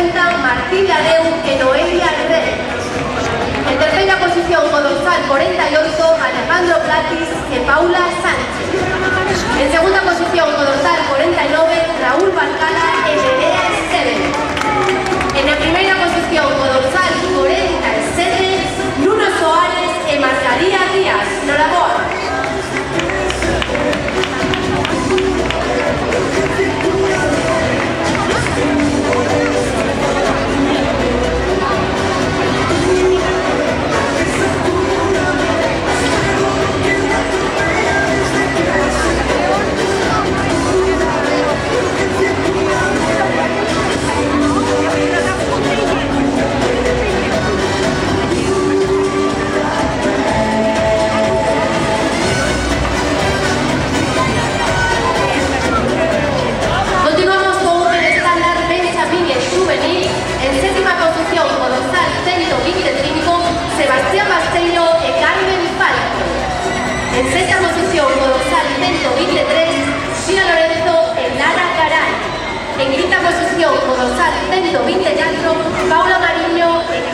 50, Martín Ladeu e Noelia Rey. En terceira posición, co dorsal 48, Alejandro Platis e Paula Sánchez. En segunda posición, co dorsal 49, Raúl Barcala e Nerea Esteven. En a primeira posición, co dorsal 47, Nuno Soares e Margarita Díaz. Noraboa. Sebastián Basteiro e Carmen Falco. En sexta posición, co dorsal 123, Xia Lorenzo e Lara Caray. En quinta posición, co dorsal 124, Paula Mariño e